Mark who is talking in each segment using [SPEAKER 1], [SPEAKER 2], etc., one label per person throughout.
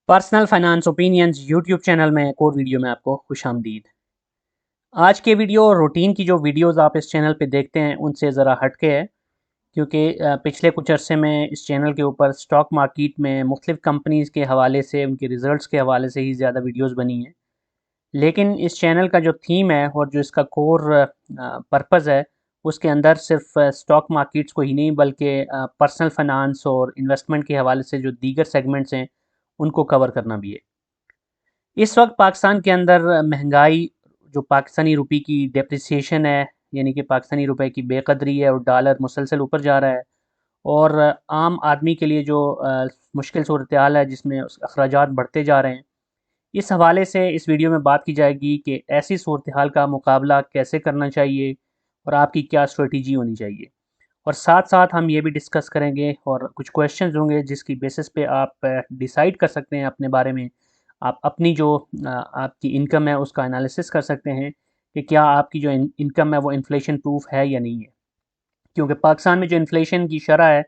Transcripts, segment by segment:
[SPEAKER 1] Personal finance opinions YouTube channel में एक और वीडियो में आपको खुशामदीद। आज के वीडियो और रूटीन की जो वीडियोस आप इस चैनल पे देखते हैं उनसे ज़रा हटके है, क्योंकि पिछले कुछ अरसे में इस चैनल के ऊपर स्टॉक मार्केट में मुख्तलिफ़ कंपनीज़ के हवाले से, उनके रिज़ल्ट्स के हवाले से ही ज़्यादा वीडियोस बनी हैं। लेकिन इस चैनल का जो थीम है और जो इसका कोर पर्पज़ है, उसके अंदर सिर्फ स्टॉक मार्केट्स को ही नहीं बल्कि पर्सनल फाइनेंस और इन्वेस्टमेंट के हवाले से जो दीगर सेगमेंट्स हैं, उनको कवर करना भी है। इस वक्त पाकिस्तान के अंदर महंगाई, जो पाकिस्तानी रुपये की डेप्रिसिएशन है, यानी कि पाकिस्तानी रुपए की बेकदरी है और डॉलर मुसलसल ऊपर जा रहा है, और आम आदमी के लिए जो मुश्किल सूरत हाल है जिसमें अखराजात बढ़ते जा रहे हैं, इस हवाले से इस वीडियो में बात की जाएगी कि ऐसी सूरत हाल का मुकाबला कैसे करना चाहिए और आपकी क्या स्ट्रेटजी होनी चाहिए। और साथ साथ हम ये भी डिस्कस करेंगे और कुछ क्वेश्चंस होंगे जिसकी बेसिस पे आप डिसाइड कर सकते हैं अपने बारे में। आप अपनी जो आपकी इनकम है उसका एनालिसिस कर सकते हैं कि क्या आपकी जो इनकम है वो इन्फ्लेशन प्रूफ है या नहीं है, क्योंकि पाकिस्तान में जो इन्फ्लेशन की शरह है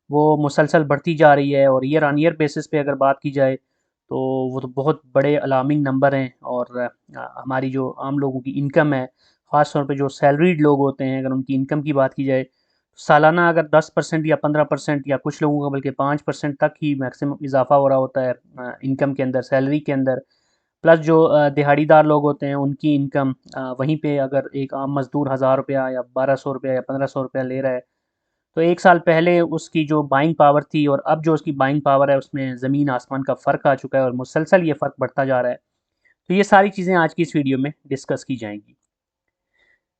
[SPEAKER 1] वो मुसलसल बढ़ती जा रही है, और ईयर ऑन ईयर बेसिस पे अगर बात की जाए तो वो तो बहुत बड़े अलार्मिंग नंबर हैं। और हमारी जो आम लोगों की इनकम है, ख़ास तौर पे जो सैलरीड लोग होते हैं, अगर उनकी इनकम की बात की जाए, सालाना अगर 10% या 15% या कुछ लोगों का बल्कि 5% तक ही मैक्सिमम इजाफा हो रहा होता है इनकम के अंदर, सैलरी के अंदर। प्लस जो दिहाड़ीदार लोग होते हैं उनकी इनकम, वहीं पे अगर एक आम मज़दूर 1000 रुपया या 1200 रुपया या 1500 रुपया ले रहा है, तो एक साल पहले उसकी जो बाइंग पावर थी और अब जो उसकी बाइंग पावर है उसमें ज़मीन आसमान का फ़र्क आ चुका है, और मुसलसल ये फ़र्क बढ़ता जा रहा है। तो ये सारी चीज़ें आज की इस वीडियो में डिस्कस की जाएंगी।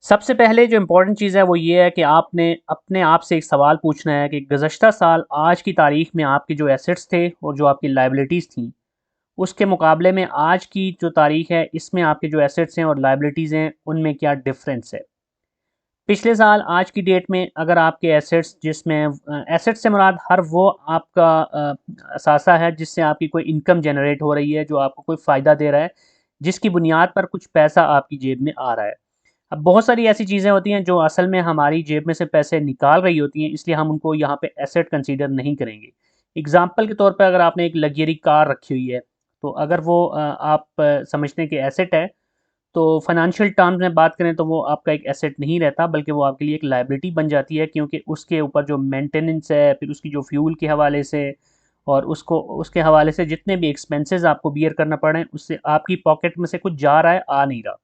[SPEAKER 1] सबसे पहले जो इम्पोर्टेंट चीज़ है वो ये है कि आपने अपने आप से एक सवाल पूछना है कि गुज़श्ता साल आज की तारीख में आपके जो एसेट्स थे और जो आपकी लाइबिलिटीज़ थी, उसके मुकाबले में आज की जो तारीख है इसमें आपके जो एसेट्स हैं और लाइबिलिटीज़ हैं उनमें क्या डिफरेंस है। पिछले साल आज की डेट में अगर आपके एसेट्स, जिसमें एसेट्स से मुराद हर वो आपका असासा है जिससे आपकी कोई इनकम जनरेट हो रही है, जो आपको कोई फ़ायदा दे रहा है, जिसकी बुनियाद पर कुछ पैसा आपकी जेब में आ रहा है। अब बहुत सारी ऐसी चीज़ें होती हैं जो असल में हमारी जेब में से पैसे निकाल रही होती हैं, इसलिए हम उनको यहाँ पे एसेट कंसीडर नहीं करेंगे। एग्ज़ाम्पल के तौर पे अगर आपने एक लग्ज़री कार रखी हुई है, तो अगर वो आप समझते हैं कि एसेट है, तो फाइनेंशियल टर्म्स में बात करें तो वो आपका एक एसेट नहीं रहता, बल्कि वो आपके लिए एक लायबिलिटी बन जाती है, क्योंकि उसके ऊपर जो मेंटेनेंस है, फिर उसकी जो फ्यूल के हवाले से और उसको उसके हवाले से जितने भी एक्सपेंसेस आपको बियर करना पड़े, उससे आपकी पॉकेट में से कुछ जा रहा है, आ नहीं रहा।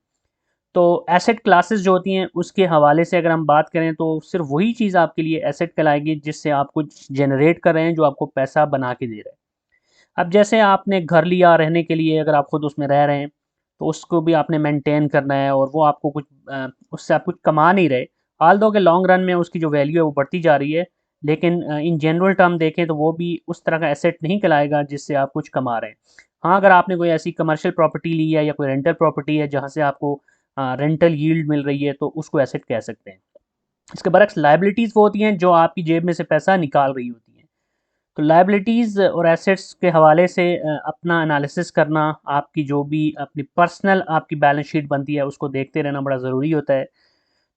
[SPEAKER 1] तो एसेट क्लासेस जो होती हैं उसके हवाले से अगर हम बात करें तो सिर्फ वही चीज़ आपके लिए एसेट कहलाएगी जिससे आप कुछ जनरेट कर रहे हैं, जो आपको पैसा बना के दे रहा है। अब जैसे आपने घर लिया रहने के लिए, अगर आप खुद उसमें रह रहे हैं, तो उसको भी आपने मेंटेन करना है, और वो आपको कुछ उससे आप कुछ कमा नहीं रहे। हाल दो के लॉन्ग रन में उसकी जो वैल्यू है वो बढ़ती जा रही है, लेकिन इन जनरल टर्म देखें तो वो भी उस तरह का एसेट नहीं कहलाएगा जिससे आप कुछ कमा रहे हैं। हाँ, अगर आपने कोई ऐसी कमर्शियल प्रॉपर्टी ली है या कोई रेंटल प्रॉपर्टी है जहाँ से आपको रेंटल यील्ड मिल रही है, तो उसको एसेट कह सकते हैं। इसके बरक्स लाइबिलिटीज़ वो होती हैं जो आपकी जेब में से पैसा निकाल रही होती हैं। तो लायबिलिटीज़ और एसेट्स के हवाले से अपना एनालिसिस करना, आपकी जो भी अपनी पर्सनल आपकी बैलेंस शीट बनती है उसको देखते रहना बड़ा ज़रूरी होता है।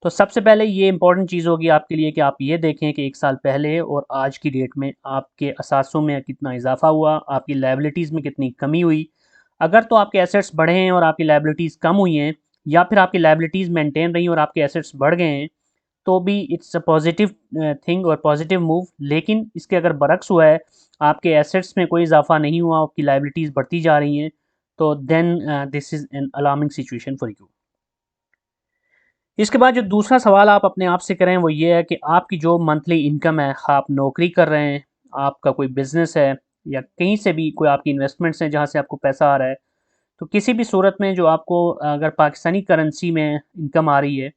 [SPEAKER 1] तो सबसे पहले ये इंपॉर्टेंट चीज़ होगी आपके लिए कि आप ये देखें कि एक साल पहले और आज की डेट में आपके असासों में कितना इजाफा हुआ, आपकी लायबिलिटीज़ में कितनी कमी हुई। अगर तो आपके एसेट्स बढ़े हैं और आपकी लायबिलिटीज़ कम हुई हैं, या फिर आपकी लायबिलिटीज़ मेंटेन रही और आपके एसेट्स बढ़ गए हैं, तो भी इट्स अ पॉजिटिव थिंग और पॉजिटिव मूव। लेकिन इसके अगर बरक्स हुआ है, आपके एसेट्स में कोई इजाफा नहीं हुआ, आपकी लाइबिलिटीज़ बढ़ती जा रही हैं, तो then this is an alarming situation for you. इसके बाद जो दूसरा सवाल आप अपने आप से करें वो ये है कि आपकी जो मंथली इनकम है, आप नौकरी कर रहे हैं, आपका कोई बिजनेस है, या कहीं से भी कोई आपकी इन्वेस्टमेंट्स हैं जहाँ से आपको पैसा आ रहा है, तो किसी भी सूरत में जो आपको अगर पाकिस्तानी करेंसी में इनकम आ रही है,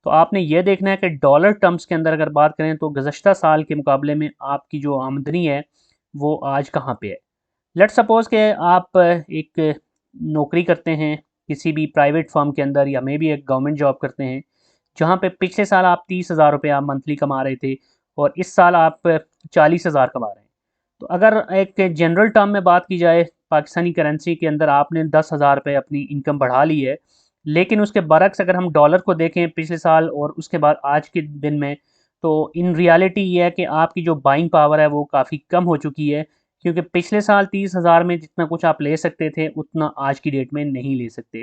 [SPEAKER 1] तो आपने ये देखना है कि डॉलर टर्म्स के अंदर अगर बात करें तो गुज़श्ता साल के मुकाबले में आपकी जो आमदनी है वो आज कहाँ पे है। लेट्स सपोज़ कि आप एक नौकरी करते हैं किसी भी प्राइवेट फर्म के अंदर, या मे बी एक गवर्नमेंट जॉब करते हैं, जहाँ पे पिछले साल आप 30,000 रुपया मंथली कमा रहे थे और इस साल आप 40,000 कमा रहे हैं। तो अगर एक जनरल टर्म में बात की जाए, पाकिस्तानी करेंसी के अंदर आपने 10,000 रुपये अपनी इनकम बढ़ा ली है, लेकिन उसके बरक्स अगर हम डॉलर को देखें पिछले साल और उसके बाद आज के दिन में, तो इन रियलिटी ये है कि आपकी जो बाइंग पावर है वो काफ़ी कम हो चुकी है, क्योंकि पिछले साल 30,000 में जितना कुछ आप ले सकते थे उतना आज की डेट में नहीं ले सकते।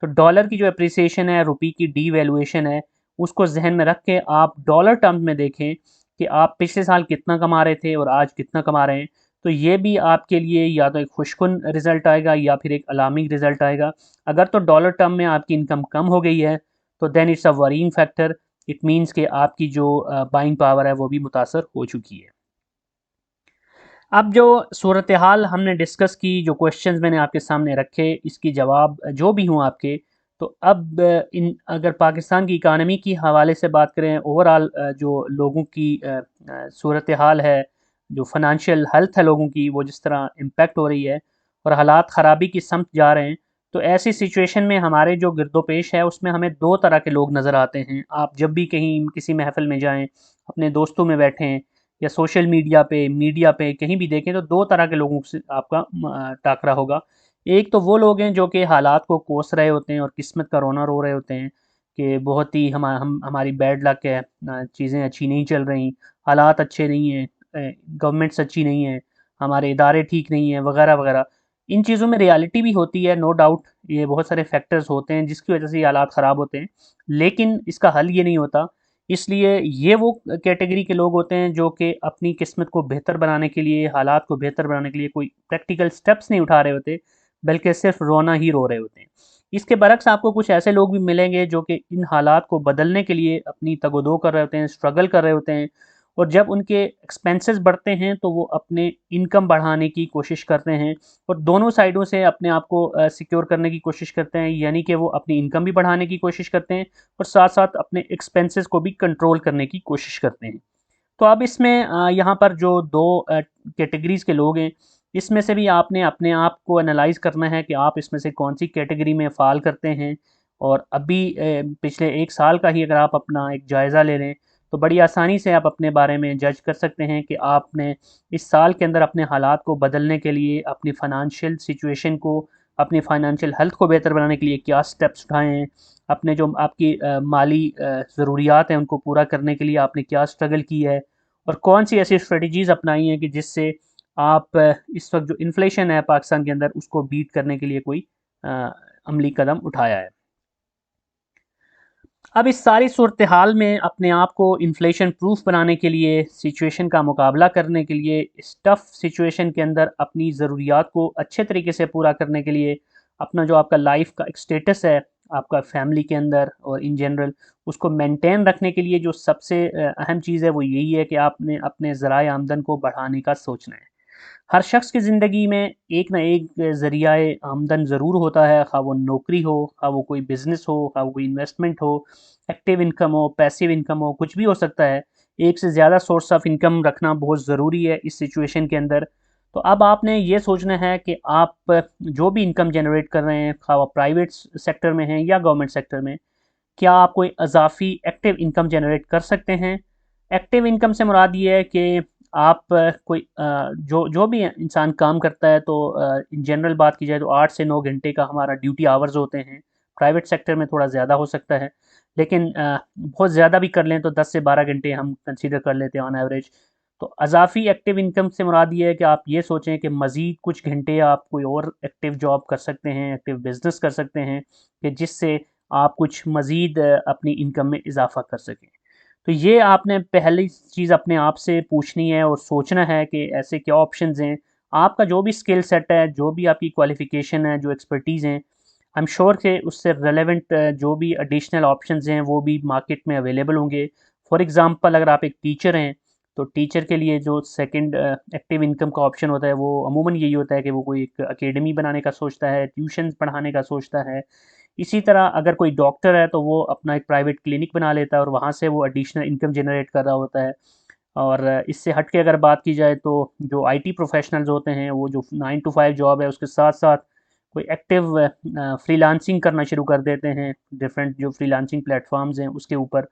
[SPEAKER 1] तो डॉलर की जो अप्रिसिएशन है, रुपये की डीवैल्यूएशन है, उसको जहन में रख के आप डॉलर टर्म्स में देखें कि आप पिछले साल कितना कमा रहे थे और आज कितना कमा रहे हैं। तो ये भी आपके लिए या तो एक खुशकुन रिज़ल्ट आएगा या फिर एक अलार्मिंग रिज़ल्ट आएगा। अगर तो डॉलर टर्म में आपकी इनकम कम हो गई है तो then it's a worrying factor. It means कि आपकी जो बाइंग पावर है वो भी मुतासर हो चुकी है। अब जो सूरत हाल हमने डिस्कस की, जो क्वेश्चंस मैंने आपके सामने रखे, इसकी जवाब जो भी हों आपके, तो अब इन अगर पाकिस्तान की इकानमी की हवाले से बात करें, ओवरऑल जो लोगों की सूरत हाल है, जो फाइनेंशियल हेल्थ है लोगों की, वो जिस तरह इम्पेक्ट हो रही है और हालात ख़राबी की समत जा रहे हैं, तो ऐसी सिचुएशन में हमारे जो गिरदोपेश है उसमें हमें दो तरह के लोग नज़र आते हैं। आप जब भी कहीं किसी महफ़िल में जाएँ, अपने दोस्तों में बैठें या सोशल मीडिया पे कहीं भी देखें, तो दो तरह के लोगों से आपका टाकरा होगा। एक तो वो लोग हैं जो कि हालात को कोस रहे होते हैं और किस्मत का रोना रो रहे होते हैं कि बहुत ही हमारी बैड लक है, चीज़ें अच्छी नहीं चल रही, हालात अच्छे नहीं हैं, गवर्नमेंट्स अच्छी नहीं है, हमारे इदारे ठीक नहीं हैं, वगैरह वगैरह। इन चीज़ों में रियलिटी भी होती है, नो डाउट। ये बहुत सारे फैक्टर्स होते हैं जिसकी वजह से ये हालात ख़राब होते हैं, लेकिन इसका हल ये नहीं होता। इसलिए ये वो कैटेगरी के लोग होते हैं जो कि अपनी किस्मत को बेहतर बनाने के लिए, हालात को बेहतर बनाने के लिए कोई प्रैक्टिकल स्टेप्स नहीं उठा रहे होते, बल्कि सिर्फ रोना ही रो रहे होते हैं। इसके बरक्स आपको कुछ ऐसे लोग भी मिलेंगे जो कि इन हालात को बदलने के लिए अपनी तगोदो कर रहे होते हैं, स्ट्रगल कर रहे होते हैं, और जब उनके एक्सपेंसेस बढ़ते हैं तो वो अपने इनकम बढ़ाने की कोशिश करते हैं और दोनों साइडों से अपने आप को सिक्योर करने की कोशिश करते हैं। यानी कि वो अपनी इनकम भी बढ़ाने की कोशिश करते हैं और साथ-साथ अपने एक्सपेंसेस को भी कंट्रोल करने की कोशिश करते हैं। तो अब इसमें यहाँ पर जो 2 कैटेगरीज़ के लोग हैं, इसमें से भी आपने अपने आप को एनालाइज़ करना है कि आप इसमें से कौन-सी कैटेगरी में फ़ॉल करते हैं। और अभी पिछले 1 साल का ही अगर आप अपना एक जायज़ा ले लें, तो बड़ी आसानी से आप अपने बारे में जज कर सकते हैं कि आपने इस साल के अंदर अपने हालात को बदलने के लिए, अपनी फ़ाइनेंशियल सिचुएशन को, अपनी फ़ाइनेंशियल हेल्थ को बेहतर बनाने के लिए क्या स्टेप्स उठाए हैं। अपने जो आपकी माली ज़रूरियात हैं उनको पूरा करने के लिए आपने क्या स्ट्रगल की है और कौन सी ऐसी स्ट्रेटजीज़ अपनाई हैं कि जिससे आप इस वक्त जो इन्फ्लेशन है पाकिस्तान के अंदर उसको बीट करने के लिए कोई अ, अमली कदम उठाया है। अब इस सारी सूरत हाल में अपने आप को इन्फ्लेशन प्रूफ बनाने के लिए, सिचुएशन का मुकाबला करने के लिए, इस टफ सिचुएशन के अंदर अपनी ज़रूरियात को अच्छे तरीके से पूरा करने के लिए, अपना जो आपका लाइफ का एक स्टेटस है, आपका फैमिली के अंदर और इन जनरल, उसको मेंटेन रखने के लिए जो सबसे अहम चीज़ है वो यही है कि आपने अपने ज़राए आमदन को बढ़ाने का सोचना है। हर शख्स की ज़िंदगी में एक ना एक ज़रिया आमदन ज़रूर होता है, ख़्वाह वो नौकरी हो, ख़्वाह वो कोई बिज़नेस हो, ख़्वाह वो कोई इन्वेस्टमेंट हो, एक्टिव इनकम हो, पैसिव इनकम हो, कुछ भी हो सकता है। एक से ज़्यादा सोर्स ऑफ इनकम रखना बहुत ज़रूरी है इस सिचुएशन के अंदर। तो अब आपने ये सोचना है कि आप जो भी इनकम जनरेट कर रहे हैं, ख़्वाह वो प्राइवेट सेक्टर में है या गवर्नमेंट सेक्टर में, क्या आप कोई अज़ाफ़ी एक्टिव इनकम जनरेट कर सकते हैं? एक्टिव इनकम से मुराद ये है कि आप कोई जो जो भी इंसान काम करता है, तो इन जनरल बात की जाए तो 8 से 9 घंटे का हमारा ड्यूटी आवर्स होते हैं। प्राइवेट सेक्टर में थोड़ा ज़्यादा हो सकता है, लेकिन बहुत ज़्यादा भी कर लें तो 10 से 12 घंटे हम कंसीडर कर लेते हैं ऑन एवरेज। तो अज़ाफ़ी एक्टिव इनकम से मुराद ये है कि आप ये सोचें कि मज़ीद कुछ घंटे आप कोई और एक्टिव जॉब कर सकते हैं, एक्टिव बिज़नेस कर सकते हैं कि जिससे आप कुछ मज़ीद अपनी इनकम में इज़ाफ़ा कर सकें। तो ये आपने पहली चीज़ अपने आप से पूछनी है और सोचना है कि ऐसे क्या ऑप्शंस हैं। आपका जो भी स्किल सेट है, जो भी आपकी क्वालिफ़िकेशन है, जो एक्सपर्टीज़ हैं, आई एम श्योर कि उससे रिलेवेंट जो भी एडिशनल ऑप्शंस हैं वो भी मार्केट में अवेलेबल होंगे। फॉर एग्ज़ाम्पल अगर आप एक टीचर हैं, तो टीचर के लिए जो सेकंड एक्टिव इनकम का ऑप्शन होता है वो अमूमन यही होता है कि वो कोई एक अकेडमी बनाने का सोचता है, ट्यूशन्स पढ़ाने का सोचता है। इसी तरह अगर कोई डॉक्टर है तो वो अपना एक प्राइवेट क्लिनिक बना लेता है और वहाँ से वो एडिशनल इनकम जनरेट कर रहा होता है। और इससे हट के अगर बात की जाए तो जो आईटी प्रोफेशनल्स होते हैं वो जो 9 टू 5 जॉब है उसके साथ-साथ कोई एक्टिव फ्रीलांसिंग करना शुरू कर देते हैं, डिफरेंट जो फ्रीलांसिंग प्लेटफ़ॉर्म्स हैं उसके ऊपर,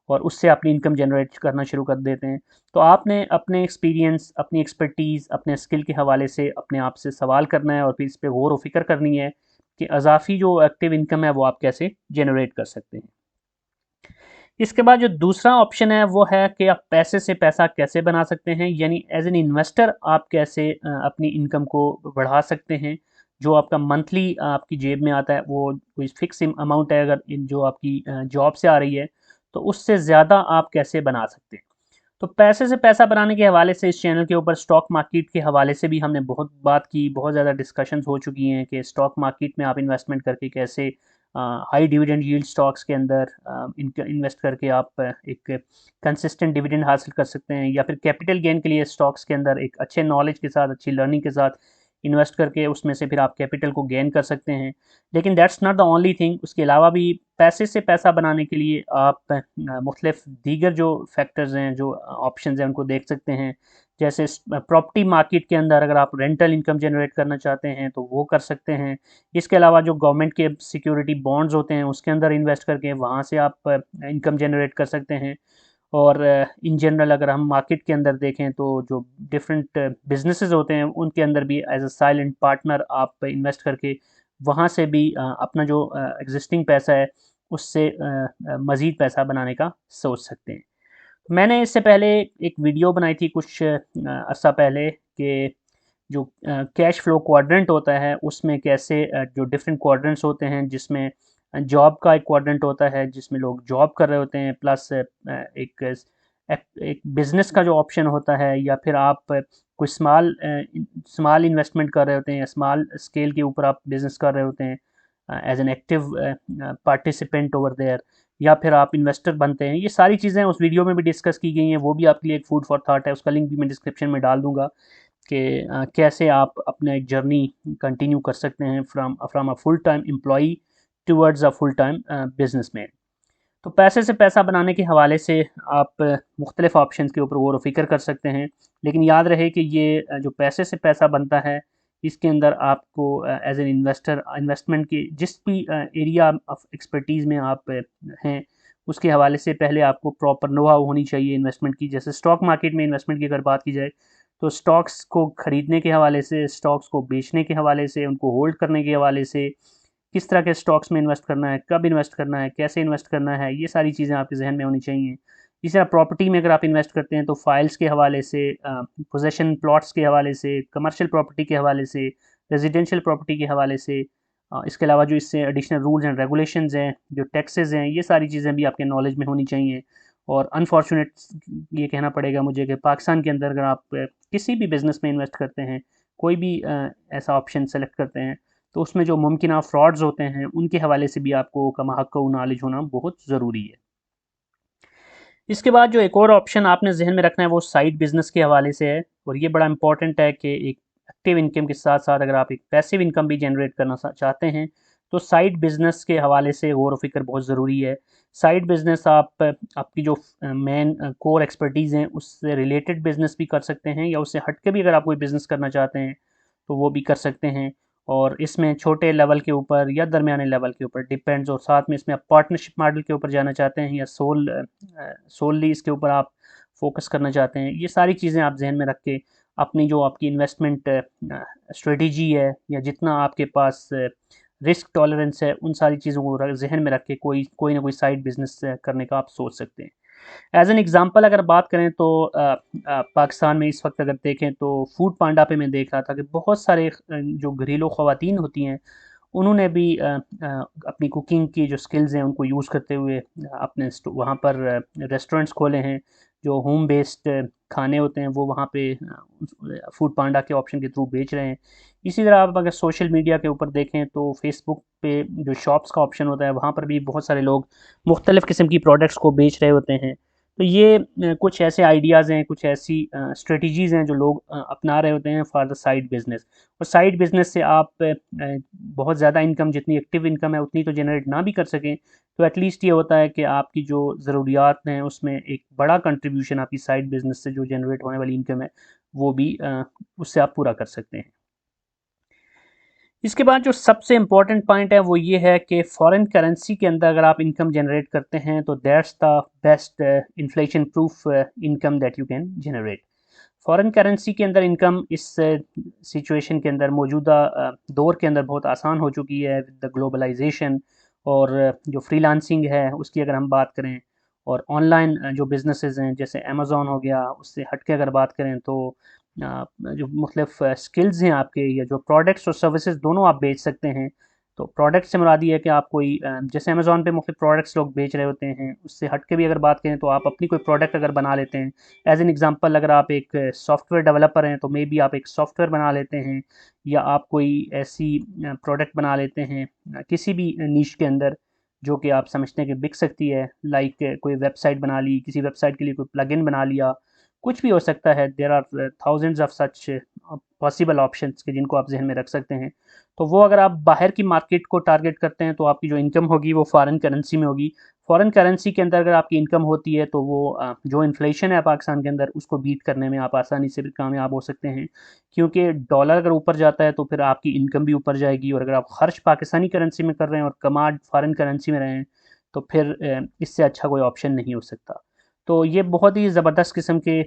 [SPEAKER 1] और उससे अपनी इनकम जनरेट करना शुरू कर देते हैं। तो आपने अपने एक्सपीरियंस, अपनी एक्सपर्टीज़, अपने स्किल के हवाले से अपने आप से सवाल करना है और फिर इस पे गौर व फ़िक्र करनी है कि अज़ाफ़ी जो एक्टिव इनकम है वो आप कैसे जनरेट कर सकते हैं। इसके बाद जो दूसरा ऑप्शन है वो है कि आप पैसे से पैसा कैसे बना सकते हैं, यानी एज एन इन्वेस्टर आप कैसे अपनी इनकम को बढ़ा सकते हैं। जो आपका मंथली आपकी जेब में आता है वो कोई फिक्स अमाउंट है, अगर जो आपकी जॉब से आ रही है तो उससे ज़्यादा आप कैसे बना सकते हैं। तो पैसे से पैसा बनाने के हवाले से इस चैनल के ऊपर स्टॉक मार्केट के हवाले से भी हमने बहुत बात की, बहुत ज़्यादा डिस्कशंस हो चुकी हैं कि स्टॉक मार्केट में आप इन्वेस्टमेंट करके कैसे हाई डिविडेंड यील्ड स्टॉक्स के अंदर इन्वेस्ट करके आप एक कंसिस्टेंट डिविडेंड हासिल कर सकते हैं, या फिर कैपिटल गेन के लिए स्टॉक्स के अंदर एक अच्छे नॉलेज के साथ, अच्छी लर्निंग के साथ इन्वेस्ट करके उसमें से फिर आप कैपिटल को गेन कर सकते हैं। लेकिन that's not the only thing, उसके अलावा भी पैसे से पैसा बनाने के लिए आप मुख्तलिफ दीगर जो फैक्टर्स हैं, जो ऑप्शंस हैं, उनको देख सकते हैं। जैसे प्रॉपर्टी मार्केट के अंदर अगर आप रेंटल इनकम जनरेट करना चाहते हैं तो वो कर सकते हैं। इसके अलावा जो गवर्नमेंट के सिक्योरिटी बॉन्ड्स होते हैं उसके अंदर इन्वेस्ट करके वहाँ से आप इनकम जनरेट कर सकते हैं। और इन जनरल अगर हम मार्केट के अंदर देखें तो जो डिफरेंट बिजनेसेस होते हैं उनके अंदर भी एज अ साइलेंट पार्टनर आप इन्वेस्ट करके वहाँ से भी अपना जो एग्जिस्टिंग पैसा है उससे मज़ीद पैसा बनाने का सोच सकते हैं। मैंने इससे पहले एक वीडियो बनाई थी कुछ अरसा पहले कि जो कैश फ्लो क्वाड्रेंट होता है उसमें कैसे जो डिफरेंट क्वाड्रेंट्स होते हैं, जिसमें जॉब का एक क्वाड्रेंट होता है जिसमें लोग जॉब कर रहे होते हैं, प्लस एक बिजनेस का जो ऑप्शन होता है, या फिर आप कोई स्मॉल इन्वेस्टमेंट कर रहे होते हैं या स्मॉल स्केल के ऊपर आप बिजनेस कर रहे होते हैं as an active participant over there, या फिर आप इन्वेस्टर बनते हैं। ये सारी चीज़ें उस वीडियो में भी डिस्कस की गई हैं, वो भी आपके लिए एक फूड फॉर थॉट है, उसका लिंक भी मैं डिस्क्रिप्शन में डाल दूंगा कि कैसे आप अपना एक जर्नी कंटिन्यू कर सकते हैं from from a full time employee towards a full time businessman. तो पैसे से पैसा बनाने के हवाले से आप मुख्तलिफ ऑप्शन के ऊपर गौर व फिक्र कर सकते हैं, लेकिन याद रहे कि ये जो पैसे से पैसा बनता है इसके अंदर आपको एज एन इन्वेस्टर इन्वेस्टमेंट की जिस भी एरिया ऑफ एक्सपर्टीज़ में आप हैं उसके हवाले से पहले आपको प्रॉपर नोहाउ होनी चाहिए इन्वेस्टमेंट की। जैसे स्टॉक मार्केट में इन्वेस्टमेंट की अगर बात की जाए तो स्टॉक्स को ख़रीदने के हवाले से, स्टॉक्स को बेचने के हवाले से, उनको होल्ड करने के हवाले से, किस तरह के स्टॉक्स में इन्वेस्ट करना है, कब इन्वेस्ट करना है, कैसे इन्वेस्ट करना है, ये सारी चीज़ें आपके जहन में होनी चाहिए। इसी तरह प्रॉपर्टी में अगर आप इन्वेस्ट करते हैं तो फाइल्स के हवाले से, पोजेशन प्लॉट्स के हवाले से, कमर्शियल प्रॉपर्टी के हवाले से, रेजिडेंशियल प्रॉपर्टी के हवाले से, इसके अलावा जो इससे एडिशनल रूल्स एंड रेगुलेशंस हैं, जो टैक्सेस हैं, ये सारी चीज़ें भी आपके नॉलेज में होनी चाहिए। और अनफॉर्चुनेट ये कहना पड़ेगा मुझे कि पाकिस्तान के अंदर अगर आप किसी भी बिज़नेस में इन्वेस्ट करते हैं, कोई भी ऐसा ऑप्शन सेलेक्ट करते हैं, तो उसमें जो मुमकिन फ्रॉड्स होते हैं उनके हवाले से भी आपको कमाहक्कू नॉलेज होना बहुत ज़रूरी है। इसके बाद जो एक और ऑप्शन आपने जहन में रखना है वो साइड बिजनेस के हवाले से है, और ये बड़ा इंपॉर्टेंट है कि एक एक्टिव इनकम के साथ साथ अगर आप एक पैसिव इनकम भी जनरेट करना चाहते हैं तो साइड बिजनेस के हवाले से गौर व फिक्र बहुत ज़रूरी है। साइड बिजनेस आप आपकी जो मेन कोर एक्सपर्टीज़ हैं उससे रिलेटेड बिजनेस भी कर सकते हैं, या उससे हट के भी अगर आप कोई बिज़नेस करना चाहते हैं तो वो भी कर सकते हैं। और इसमें छोटे लेवल के ऊपर या दरमियाने लेवल के ऊपर डिपेंड्स, और साथ में इसमें आप पार्टनरशिप मॉडल के ऊपर जाना चाहते हैं या सोलली इसके ऊपर आप फोकस करना चाहते हैं, ये सारी चीज़ें आप जहन में रख के अपनी जो आपकी इन्वेस्टमेंट स्ट्रेटजी है या जितना आपके पास रिस्क टॉलरेंस है उन सारी चीज़ों को जहन में रख के कोई कोई ना कोई साइड बिजनेस करने का आप सोच सकते हैं। एज एन एग्ज़ाम्पल अगर बात करें तो पाकिस्तान में इस वक्त अगर देखें तो फूड पांडा पे मैं देख रहा था कि बहुत सारे जो घरेलू ख़वातीन होती हैं उन्होंने भी अपनी कुकिंग की जो स्किल्स हैं उनको यूज़ करते हुए अपने वहाँ पर रेस्टोरेंट्स खोले हैं। जो होम बेस्ड खाने होते हैं वो वहाँ पे फूड पांडा के ऑप्शन के थ्रू बेच रहे हैं। इसी तरह आप अगर सोशल मीडिया के ऊपर देखें तो फेसबुक पे जो शॉप्स का ऑप्शन होता है वहाँ पर भी बहुत सारे लोग मुख्तलिफ़ किस्म की प्रोडक्ट्स को बेच रहे होते हैं। तो ये कुछ ऐसे आइडियाज़ हैं, कुछ ऐसी स्ट्रेटजीज़ हैं जो लोग अपना रहे होते हैं फॉर द साइड बिज़नेस। और साइड बिज़नेस से आप बहुत ज़्यादा इनकम, जितनी एक्टिव इनकम है उतनी तो जनरेट ना भी कर सकें तो एटलीस्ट ये होता है कि आपकी जो ज़रूरियात हैं उसमें एक बड़ा कंट्रीब्यूशन आपकी साइड बिज़नेस से जो जनरेट होने वाली इनकम है वो भी उससे आप पूरा कर सकते हैं। इसके बाद जो सबसे इम्पोर्टेंट पॉइंट है वो ये है कि फॉरेन करेंसी के अंदर अगर आप इनकम जनरेट करते हैं तो that's the best inflation proof income that you can generate. Foreign currency के अंदर इनकम इस सिचुएशन के अंदर, मौजूदा दौर के अंदर बहुत आसान हो चुकी है विद द ग्लोबलाइजेशन। और जो फ्रीलांसिंग है उसकी अगर हम बात करें, और ऑनलाइन जो बिज़नेसेस हैं जैसे अमेज़ॉन हो गया, उससे हट के अगर बात करें तो जो मुख्तलिफ़ स्किल्स हैं आपके या जो प्रोडक्ट्स और सर्विसेज दोनों आप बेच सकते हैं। तो प्रोडक्ट से मुराद ये है कि आप कोई जैसे अमेज़ॉन पे मुख्तलिफ़ प्रोडक्ट्स लोग बेच रहे होते हैं, उससे हट के भी अगर बात करें तो आप अपनी कोई प्रोडक्ट अगर बना लेते हैं, एज़ एन एग्ज़ाम्पल अगर आप एक सॉफ्टवेयर डेवलपर हैं, तो मे बी आप एक सॉफ्टवेयर बना लेते हैं या आप कोई ऐसी प्रोडक्ट बना लेते हैं किसी भी नीश के अंदर जो कि आप समझते हैं कि बिक सकती है, लाइक कोई वेबसाइट बना ली, किसी वेबसाइट के लिए कोई प्लगइन बना लिया, कुछ भी हो सकता है। There are thousands of such possible options के जिनको आप ज़हन में रख सकते हैं। तो वो अगर आप बाहर की मार्केट को टारगेट करते हैं तो आपकी जो इनकम होगी वो फ़ॉरेन करेंसी में होगी। फ़ॉरेन करेंसी के अंदर अगर आपकी इनकम होती है तो वो जो इन्फ्लेशन है पाकिस्तान के अंदर उसको बीट करने में आप आसानी से भी कामयाब हो सकते हैं। क्योंकि डॉलर अगर ऊपर जाता है तो फिर आपकी इनकम भी ऊपर जाएगी, और अगर आप खर्च पाकिस्तानी करेंसी में कर रहे हैं और कमा फ़ॉरेन करेंसी में रहे हैं तो फिर इससे अच्छा कोई ऑप्शन नहीं हो सकता। तो ये बहुत ही ज़बरदस्त किस्म के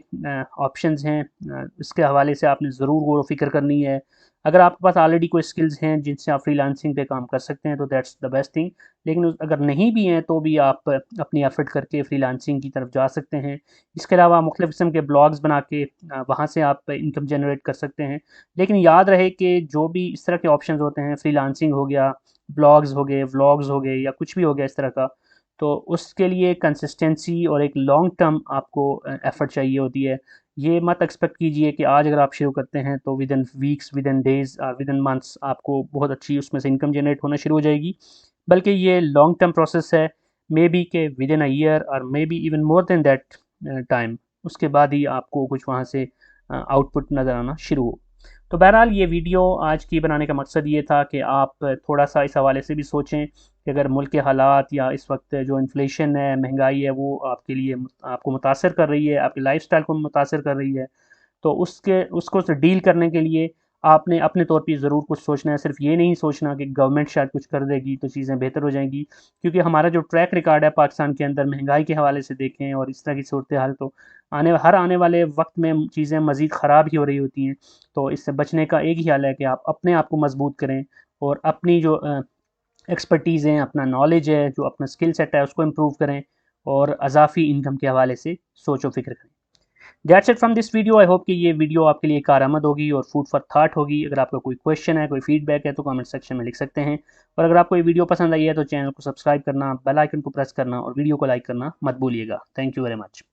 [SPEAKER 1] ऑप्शंस हैं। इसके हवाले से आपने ज़रूर गौर व फ़िक्र करनी है। अगर आपके पास ऑलरेडी कोई स्किल्स हैं जिनसे आप फ्रीलांसिंग पे काम कर सकते हैं तो दैट्स द बेस्ट थिंग। लेकिन अगर नहीं भी हैं तो भी आप अपनी एफ़र्ट करके फ्रीलांसिंग की तरफ जा सकते हैं। इसके अलावा मुख्तलिफ़ किस्म के ब्लॉग्स बना के वहाँ से आप इनकम जनरेट कर सकते हैं। लेकिन याद रहे कि जो भी इस तरह के ऑप्शंस होते हैं, फ्रीलांसिंग हो गया, ब्लॉग्स हो गए, व्लॉग्स हो गए या कुछ भी हो गया इस तरह का, तो उसके लिए कंसिस्टेंसी और एक लॉन्ग टर्म आपको एफ़र्ट चाहिए होती है। ये मत एक्सपेक्ट कीजिए कि आज अगर आप शुरू करते हैं तो with in weeks, with in days, with in months आपको बहुत अच्छी उसमें से इनकम जनरेट होना शुरू हो जाएगी। बल्कि ये लॉन्ग टर्म प्रोसेस है, मे बी के विद इन अ ईयर और may be even more than that time, उसके बाद ही आपको कुछ वहाँ से आउटपुट नज़र आना शुरू हो। तो बहरहाल ये वीडियो आज की बनाने का मकसद ये था कि आप थोड़ा-सा इस हवाले से भी सोचें कि अगर मुल्क के हालात या इस वक्त जो इन्फ्लेशन है, महंगाई है, वो आपके लिए आपको मुतासर कर रही है, आपकी लाइफ़स्टाइल को मुतासर कर रही है, तो उसको से डील करने के लिए आपने अपने तौर पे ज़रूर कुछ सोचना है। सिर्फ़ ये नहीं सोचना कि गवर्नमेंट शायद कुछ कर देगी तो चीज़ें बेहतर हो जाएँगी। क्योंकि हमारा जो ट्रैक रिकॉर्ड है पाकिस्तान के अंदर महंगाई के हवाले से देखें और इस तरह की सूरत-ए-हाल, तो आने वाले वक़्त में चीज़ें मज़ीद ख़राब ही हो रही होती हैं। तो इससे बचने का एक ही हल है कि आप अपने आप को मज़बूत करें और अपनी जो एक्सपर्टीज़ हैं, अपना नॉलेज है, जो अपना स्किल सेट है उसको इम्प्रूव करें और अज़ाफ़ी इनकम के हवाले से सोचो-फ़िक्र करें। That's it from this video. I hope कि ये वीडियो आपके लिए कारआमद होगी और फूड फॉर थॉट होगी। अगर आपका कोई क्वेश्चन है, कोई फीडबैक है तो कमेंट सेक्शन में लिख सकते हैं। और अगर आपको ये वीडियो पसंद आई है तो चैनल को सब्सक्राइब करना, बेल आइकन को प्रेस करना और वीडियो को लाइक करना मत भूलिएगा। Thank you very much.